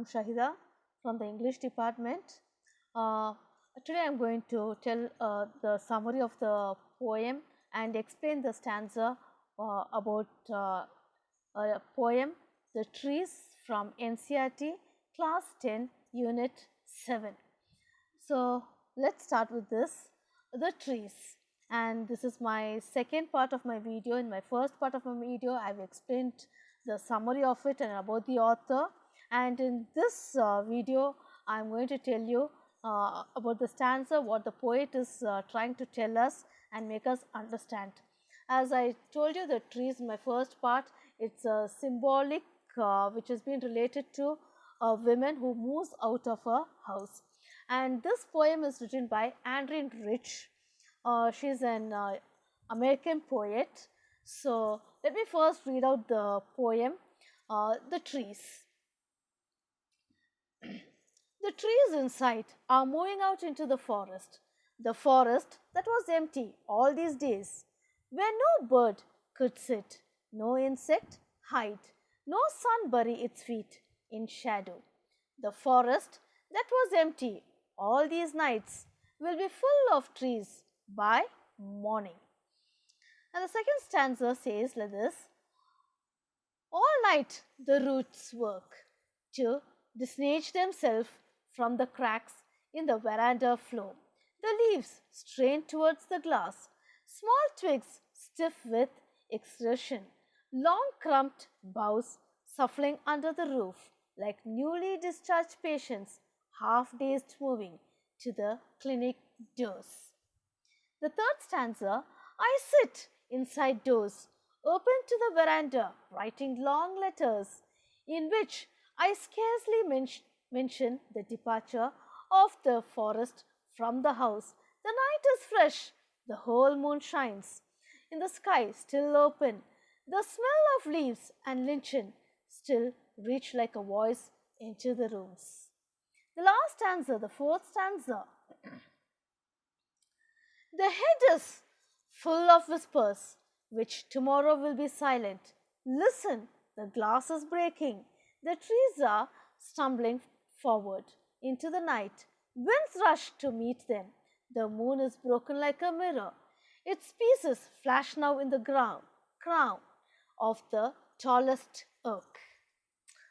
I'm Shahida from the English department. Today I am going to tell the summary of the poem and explain the stanza about a poem, The Trees, from NCERT class 10 unit 7. So, let us start with this, the trees, and this is my second part of my video. In my first part of my video I have explained the summary of it and about the author, and in this video I am going to tell you about the stanza, what the poet is trying to tell us and make us understand. As I told you, the trees in my first part, it is a symbolic which has been related to a woman who moves out of a house. And this poem is written by Andrine Rich. She is an American poet. So, let me first read out the poem, The Trees. The trees inside are moving out into the forest that was empty all these days, where no bird could sit, no insect hide, no sun bury its feet in shadow. The forest that was empty all these nights will be full of trees by morning. And the second stanza says like this: all night the roots work to disengage themselves from the cracks in the veranda floor. The leaves strain towards the glass, small twigs stiff with exertion, long crumped boughs shuffling under the roof like newly discharged patients, half dazed, moving to the clinic doors. The third stanza: I sit inside doors, open to the veranda, writing long letters in which I scarcely mention the departure of the forest from the house. The night is fresh, the whole moon shines in the sky still open. The smell of leaves and lichen still reach like a voice into the rooms. The last stanza, the fourth stanza: the head is full of whispers which tomorrow will be silent. Listen, the glass is breaking. The trees are stumbling forward into the night. Winds rush to meet them. The moon is broken like a mirror. Its pieces flash now in the crown of the tallest oak.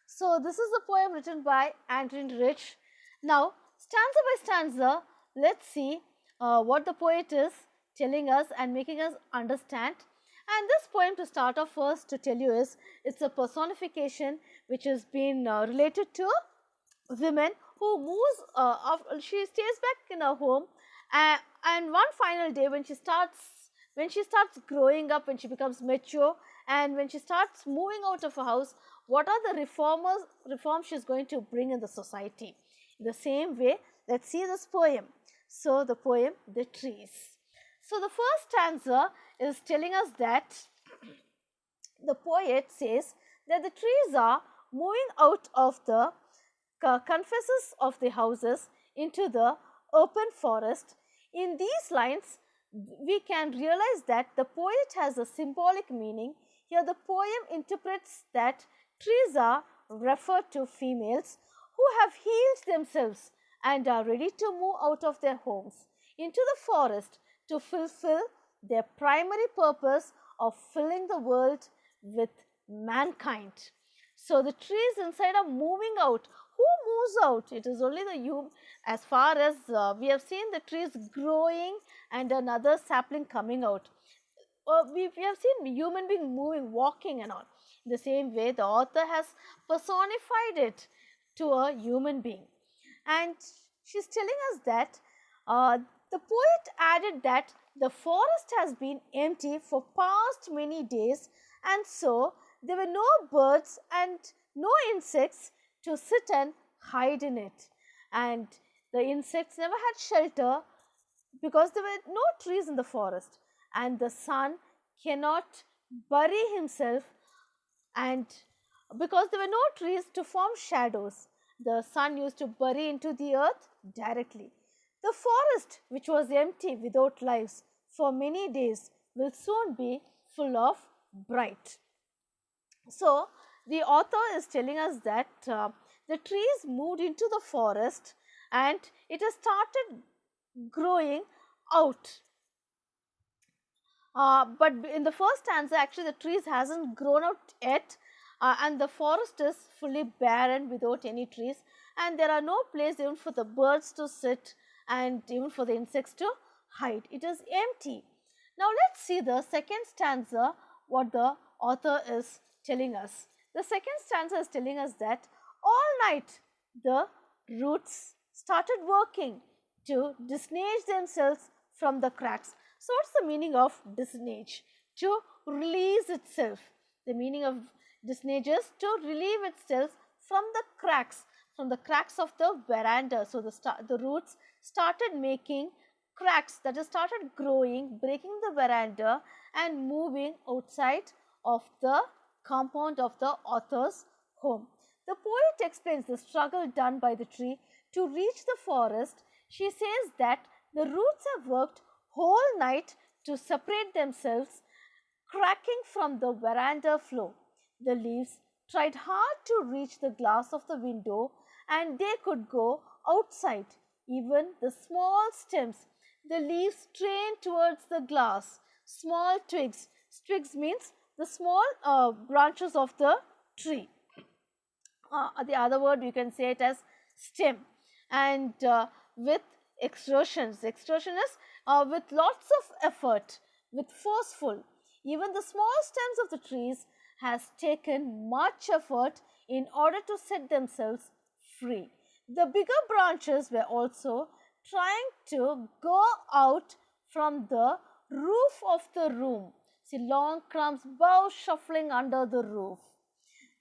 So, this is the poem written by Andrine Rich. Now, stanza by stanza, let us see what the poet is telling us and making us understand. And this poem, to start off first to tell you, is it's a personification which has been related to women who moves, she stays back in her home, and one final day when she starts growing up, when she becomes mature, and when she starts moving out of her house, what are the reforms she is going to bring in the society. In the same way, let us see this poem. So, the poem, The Trees. So, the first stanza is telling us that the poet says that the trees are moving out of the confesses of the houses into the open forest. In these lines, we can realize that the poet has a symbolic meaning. Here, the poem interprets that trees are referred to females who have healed themselves and are ready to move out of their homes into the forest to fulfill their primary purpose of filling the world with mankind. So, the trees inside are moving out. Who moves out? It is only the human. As far as we have seen the trees growing and another sapling coming out. We have seen human being moving, walking and all. In the same way, the author has personified it to a human being. And she is telling us that the poet added that the forest has been empty for past many days, and so there were no birds and no insects to sit and hide in it, and the insects never had shelter because there were no trees in the forest, and the sun cannot bury himself, and because there were no trees to form shadows, the sun used to bury into the earth directly. The forest, which was empty without lives for many days, will soon be full of bright. So, the author is telling us that the trees moved into the forest and it has started growing out. But in the first stanza, actually the trees hasn't grown out yet, and the forest is fully barren without any trees, and there are no place even for the birds to sit and even for the insects to hide. It is empty. Now let's see the second stanza, what the author is telling us. The second stanza is telling us that all night the roots started working to disengage themselves from the cracks. So what's the meaning of disengage? To release itself. The meaning of disengage is to relieve itself from the cracks of the veranda. So the roots started making cracks, that is started growing, breaking the veranda and moving outside of the compound of the author's home. The poet explains the struggle done by the tree to reach the forest. She says that the roots have worked whole night to separate themselves, cracking from the veranda floor. The leaves tried hard to reach the glass of the window and they could go outside. Even the small stems, the leaves strained towards the glass. Small twigs, twigs means the small branches of the tree. The other word you can say it as stem, and with exertions. Exertion is with lots of effort, with forceful. Even the small stems of the trees has taken much effort in order to set themselves free. The bigger branches were also trying to go out from the roof of the room. See, long crumbs bow shuffling under the roof.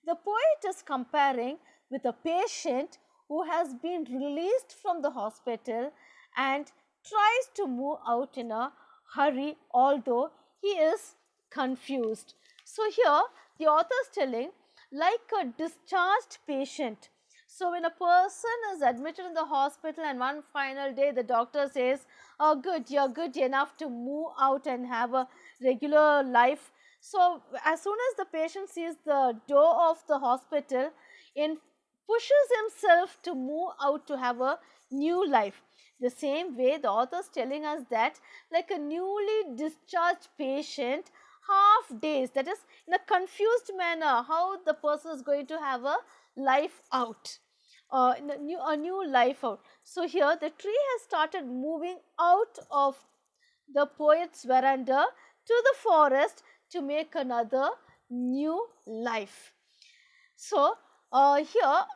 The poet is comparing with a patient who has been released from the hospital and tries to move out in a hurry, although he is confused. So here the author is telling, like a discharged patient. So when a person is admitted in the hospital and one final day the doctor says, oh good, you're good enough to move out and have a regular life. So as soon as the patient sees the door of the hospital, pushes himself to move out to have a new life. The same way the author is telling us that like a newly discharged patient, half days, that is in a confused manner, how the person is going to have a life out, a new life out. So here the tree has started moving out of the poet's veranda to the forest to make another new life. So here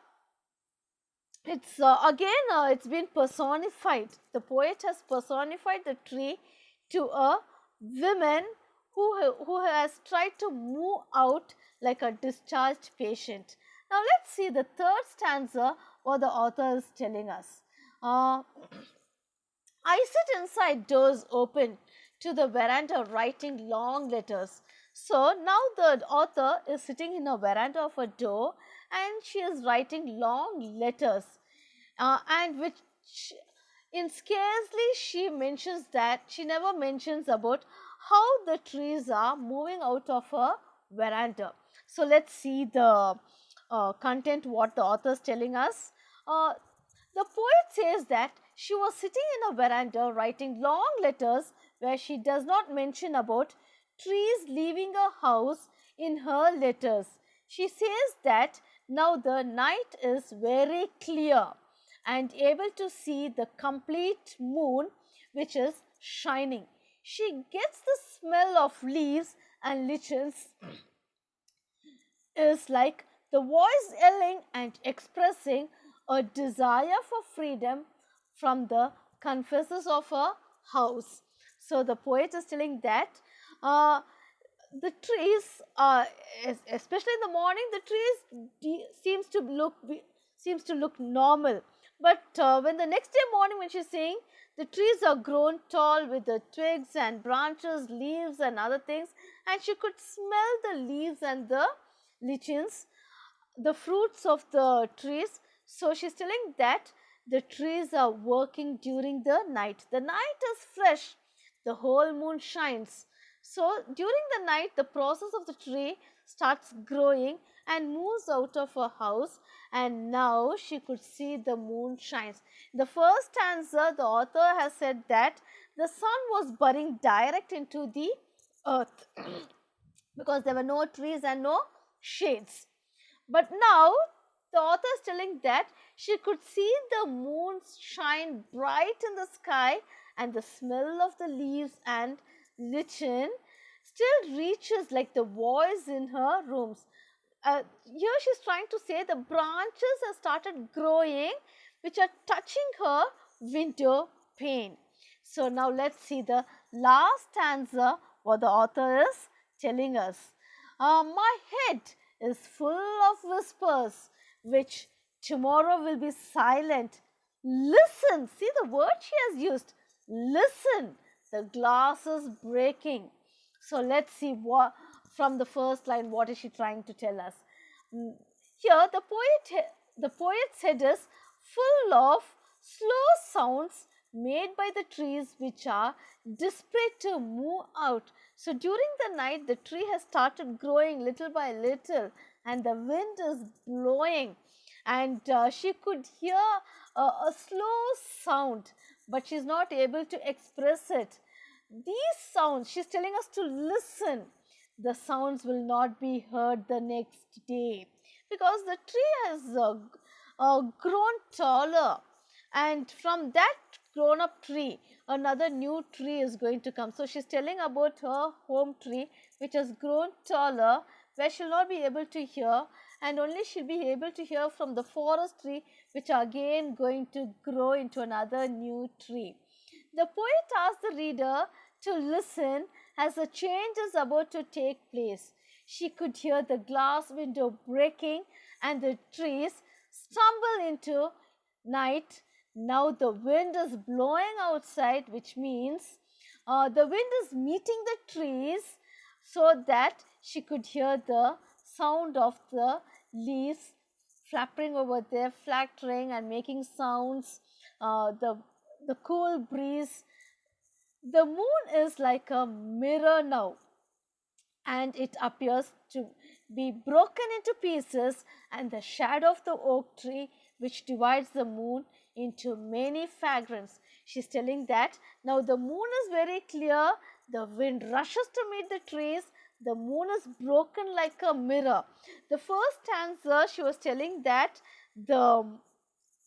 it's again it's been personified. The poet has personified the tree to a woman who has tried to move out like a discharged patient. Now let's see the third stanza what the author is telling us. I sit inside, doors open to the veranda writing long letters. So now the author is sitting in a veranda of a door and she is writing long letters, and which in scarcely she mentions that, she never mentions about how the trees are moving out of a veranda. So let's see the content what the author is telling us. The poet says that she was sitting in a veranda writing long letters where she does not mention about trees leaving a house in her letters. She says that now the night is very clear and able to see the complete moon which is shining. She gets the smell of leaves and lichens is like the voice yelling and expressing a desire for freedom from the confessors of a house. So the poet is telling that the trees, especially in the morning, the trees seems to look normal. But when the next day morning, when she's saying the trees are grown tall with the twigs and branches, leaves and other things, and she could smell the leaves and the lichens, the fruits of the trees. So she's telling that the trees are working during the night. The night is fresh, the whole moon shines. So during the night, the process of the tree starts growing and moves out of her house, and now she could see the moon shines. The first stanza, the author has said that the sun was burning direct into the earth because there were no trees and no shades. But now the author is telling that she could see the moon shine bright in the sky, and the smell of the leaves and lichen still reaches like the voice in her rooms. Here she is trying to say the branches have started growing which are touching her window pane. So now let's see the last stanza, what the author is telling us. My head is full of whispers which tomorrow will be silent. Listen, see the word she has used. Listen, the glass is breaking. So let's see what from the first line, what is she trying to tell us? Here the poet's head is full of slow sounds made by the trees which are displayed to move out. So during the night the tree has started growing little by little, and the wind is blowing, and she could hear a slow sound, but she is not able to express it. These sounds, she is telling us to listen. The sounds will not be heard the next day because the tree has grown taller, and from that grown up tree another new tree is going to come. So she is telling about her home tree which has grown taller, where she will not be able to hear, and only she will be able to hear from the forest tree which are again going to grow into another new tree. The poet asks the reader to listen as a change is about to take place. She could hear the glass window breaking and the trees stumble into night. Now the wind is blowing outside, which means the wind is meeting the trees, so that she could hear the sound of the leaves flapping over there, fluttering and making sounds, the cool breeze. The moon is like a mirror now, and it appears to be broken into pieces, and the shadow of the oak tree which divides the moon into many fragments. She is telling that now the moon is very clear, the wind rushes to meet the trees, the moon is broken like a mirror. The first stanza she was telling that the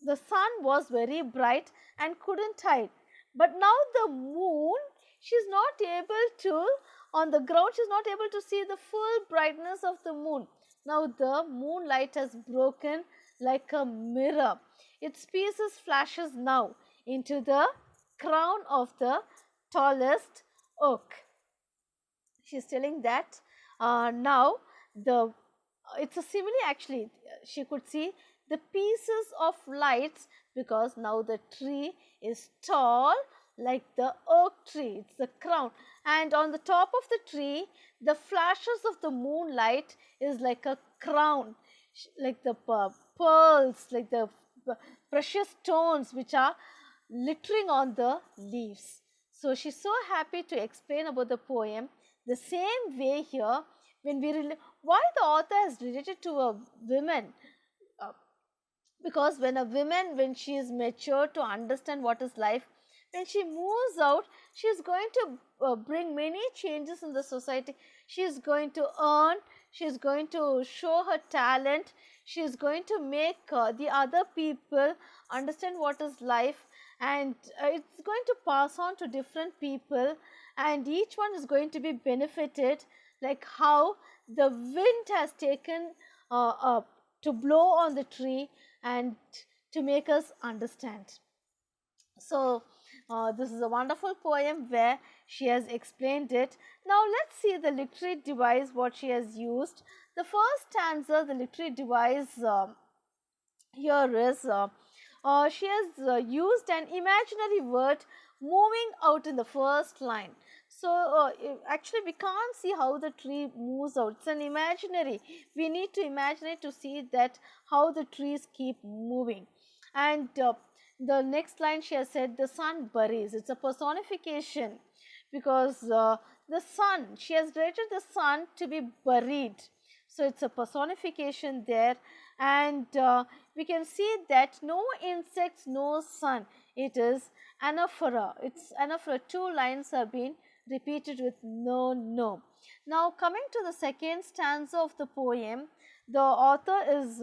sun was very bright and couldn't hide, but now the moon, she is not able to, on the ground she is not able to see the full brightness of the moon. Now the moonlight has broken like a mirror. Its pieces flashes now into the crown of the tallest oak. She is telling that now the it's a simile actually. She could see the pieces of lights because now the tree is tall like the oak tree. It's the crown, and on the top of the tree the flashes of the moonlight is like a crown, like the pearls, like the precious stones which are littering on the leaves. So she is so happy to explain about the poem. The same way here, when we why the author has related to a woman, because when a woman, when she is mature to understand what is life, when she moves out, she is going to bring many changes in the society. She is going to earn, she is going to show her talent, she is going to make the other people understand what is life, and it's going to pass on to different people, and each one is going to be benefited, like how the wind has taken to blow on the tree and to make us understand. So this is a wonderful poem where she has explained it. Now let's see the literary device what she has used. The first stanza, the literary device here is she has used an imaginary word moving out in the first line. So actually we can't see how the tree moves out, it's an imaginary. We need to imagine it to see that how the trees keep moving. And the next line she has said the sun buries. It's a personification because the sun, she has related the sun to be buried. So, it is a personification there, and we can see that no insects, no sun, it is anaphora. It is anaphora, two lines have been repeated with no, no. Now, coming to the second stanza of the poem, the author is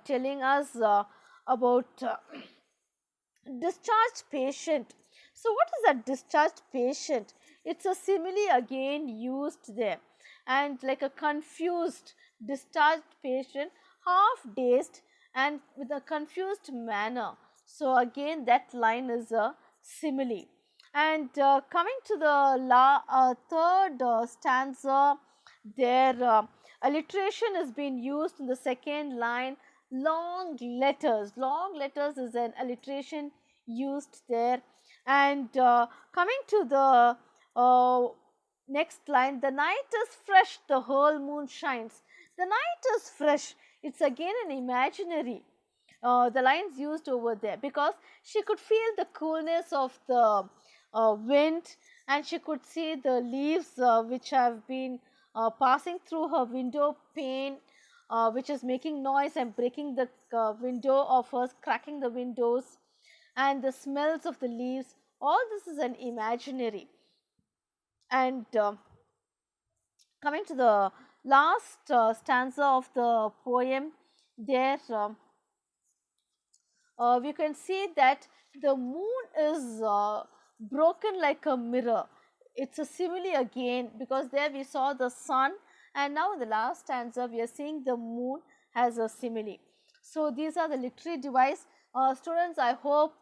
telling us about discharged patient. So, what is a discharged patient? It is a simile again used there, and like a confused discharged patient, half dazed and with a confused manner. So, again that line is a simile. And coming to the third stanza, there alliteration is being used in the second line. Long letters is an alliteration used there. And coming to the next line, the night is fresh, the whole moon shines. The night is fresh, it is again an imaginary. The lines used over there, because she could feel the coolness of the wind, and she could see the leaves which have been passing through her window pane, which is making noise and breaking the window of hers, cracking the windows, and the smells of the leaves. All this is an imaginary. And coming to the last stanza of the poem, there we can see that the moon is broken like a mirror. It is a simile again, because there we saw the sun, and now in the last stanza we are seeing the moon as a simile. So, these are the literary device. Students, I hope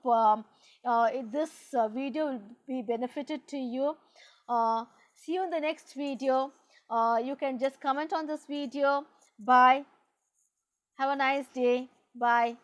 this video will be benefited to you. See you in the next video. You can just comment on this video. Bye. Have a nice day. Bye.